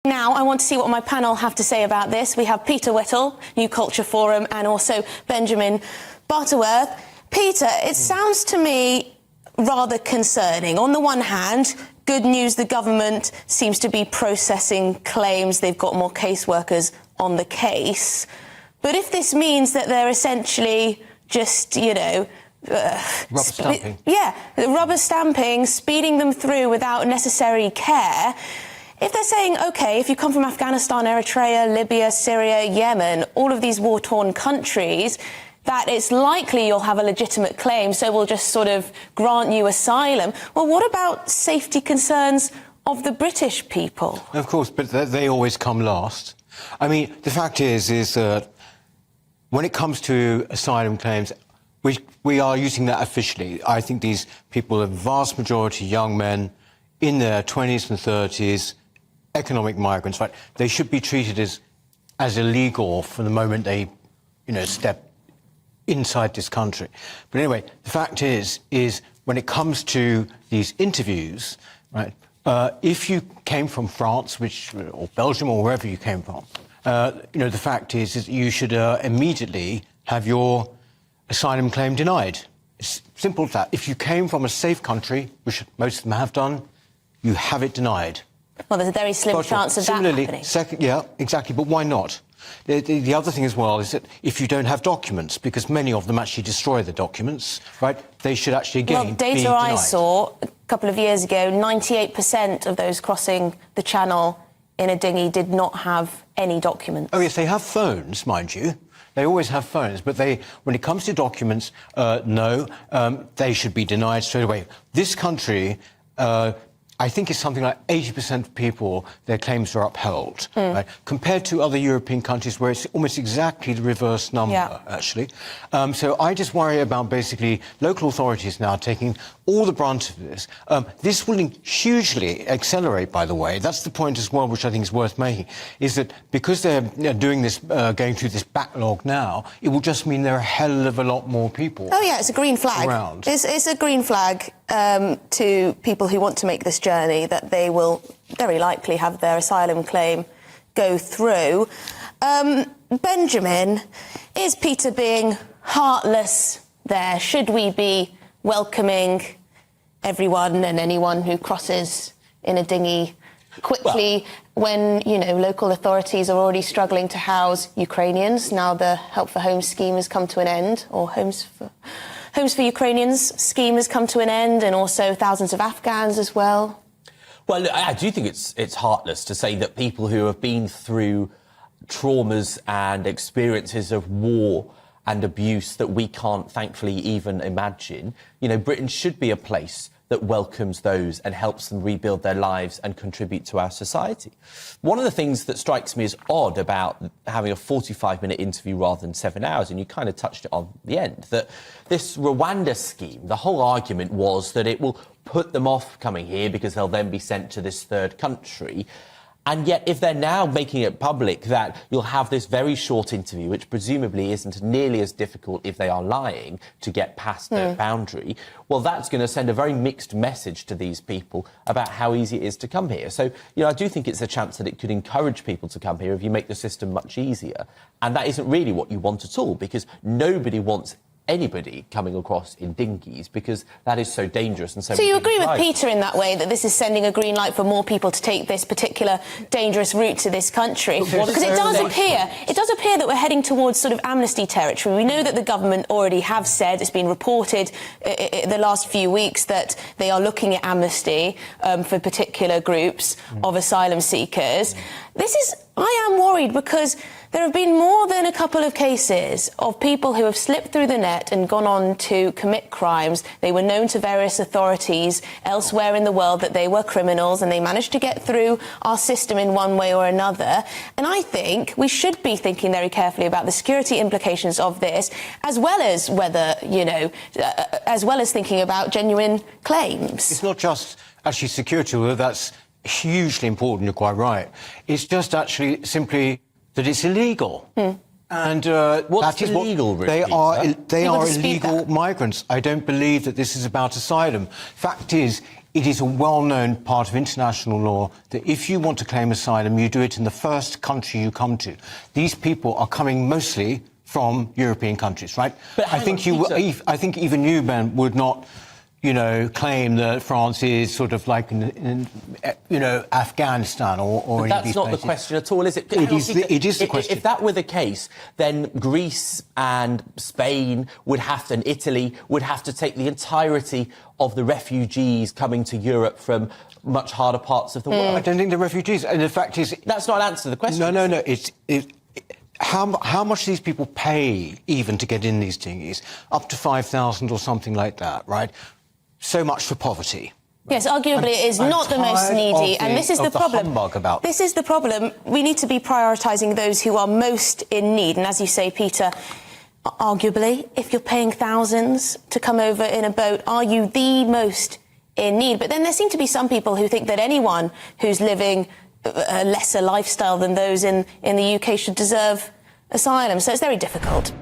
Now, I want to see what my panel have to say about this. We have Peter Whittle, New Culture Forum, and also Benjamin Butterworth. Peter, it sounds to me rather concerning. On the one hand, good news, the government seems to be processing claims. They've got more caseworkers on the case. But if this means that they're essentially just, rubber stamping. Rubber stamping, speeding them through without necessary care. If they're saying, OK, if you come from Afghanistan, Eritrea, Libya, Syria, Yemen, all of these war-torn countries, that it's likely you'll have a legitimate claim, so we'll just sort of grant you asylum. Well, what about safety concerns of the British people? Of course, but they always come last. I mean, the fact is that when it comes to asylum claims, we are using that officially. I think these people are vast majority young men in their 20s and 30s, economic migrants, right? They should be treated as illegal from the moment they, step inside this country. But anyway, the fact is when it comes to these interviews, right, if you came from France, or Belgium, or wherever you came from, the fact is that you should immediately have your asylum claim denied. It's simple as that. If you came from a safe country, which most of them have done, you have it denied. Well, there's a very slim chance of that happening. Yeah, exactly, but why not? The other thing as well is that if you don't have documents, because many of them actually destroy the documents, right, they should actually again be denied. Data I saw a couple of years ago, 98% of those crossing the Channel in a dinghy did not have any documents. Oh, yes, they have phones, mind you. They always have phones, but when it comes to documents, no, they should be denied straight away. This country, I think it's something like 80% of people, their claims are upheld, right? Compared to other European countries where it's almost exactly the reverse number, actually. So I just worry about basically local authorities now taking all the brunt of this. This will hugely accelerate, by the way. That's the point as well, which I think is worth making, is that because they're doing this, going through this backlog now, it will just mean there are a hell of a lot more people. Oh, yeah, it's a green flag. Around. It's a green flag to people who want to make this journey, that they will very likely have their asylum claim go through. Benjamin, is Peter being heartless there? Should we be welcoming everyone and anyone who crosses in a dinghy quickly when, local authorities are already struggling to house Ukrainians? Now the Help for Homes scheme has come to an end, or Homes for Ukrainians scheme has come to an end, and also thousands of Afghans as well. Well, I do think it's heartless to say that people who have been through traumas and experiences of war and abuse that we can't, thankfully, even imagine. Britain should be a place that welcomes those and helps them rebuild their lives and contribute to our society. One of the things that strikes me as odd about having a 45-minute interview rather than 7 hours, and you kind of touched it on the end, that this Rwanda scheme, the whole argument was that it will put them off coming here because they'll then be sent to this third country. And yet, if they're now making it public that you'll have this very short interview, which presumably isn't nearly as difficult if they are lying to get past the boundary, well, that's going to send a very mixed message to these people about how easy it is to come here. So, I do think it's a chance that it could encourage people to come here if you make the system much easier. And that isn't really what you want at all, because nobody wants anybody coming across in dinghies, because that is so dangerous and so... So you agree with Peter in that way, that this is sending a green light for more people to take this particular dangerous route to this country? Because it does appear that we're heading towards sort of amnesty territory. We know that the government already have said, it's been reported the last few weeks, that they are looking at amnesty for particular groups of asylum seekers. I am worried, because there have been more than a couple of cases of people who have slipped through the net and gone on to commit crimes. They were known to various authorities elsewhere in the world that they were criminals, and they managed to get through our system in one way or another. And I think we should be thinking very carefully about the security implications of this, as well as whether, as well as thinking about genuine claims. It's not just actually security, although that's hugely important, you're quite right. It's just actually simply that it's illegal. And what's that is illegal, what really, they are illegal migrants. I don't believe that this is about asylum. Fact is, it is a well-known part of international law that if you want to claim asylum, you do it in the first country you come to. These people are coming mostly from European countries, right? But I think I think even you, Ben, would not, claim that France is sort of like in Afghanistan or but any of that's these not places. the question at all, is it? It is the question. If that were the case, then Greece and Spain would have to, and Italy would have to take the entirety of the refugees coming to Europe from much harder parts of the world. I don't think the refugees, and the fact is... That's not an answer to the question. No. How much these people pay even to get in these thingies? Up to 5,000 or something like that, right? So much for poverty. Yes, arguably it is not the most needy, and this is the problem. This is the problem. We need to be prioritising those who are most in need, and as you say, Peter, arguably, if you're paying thousands to come over in a boat, are you the most in need? But then there seem to be some people who think that anyone who's living a lesser lifestyle than those in the UK should deserve asylum, so it's very difficult.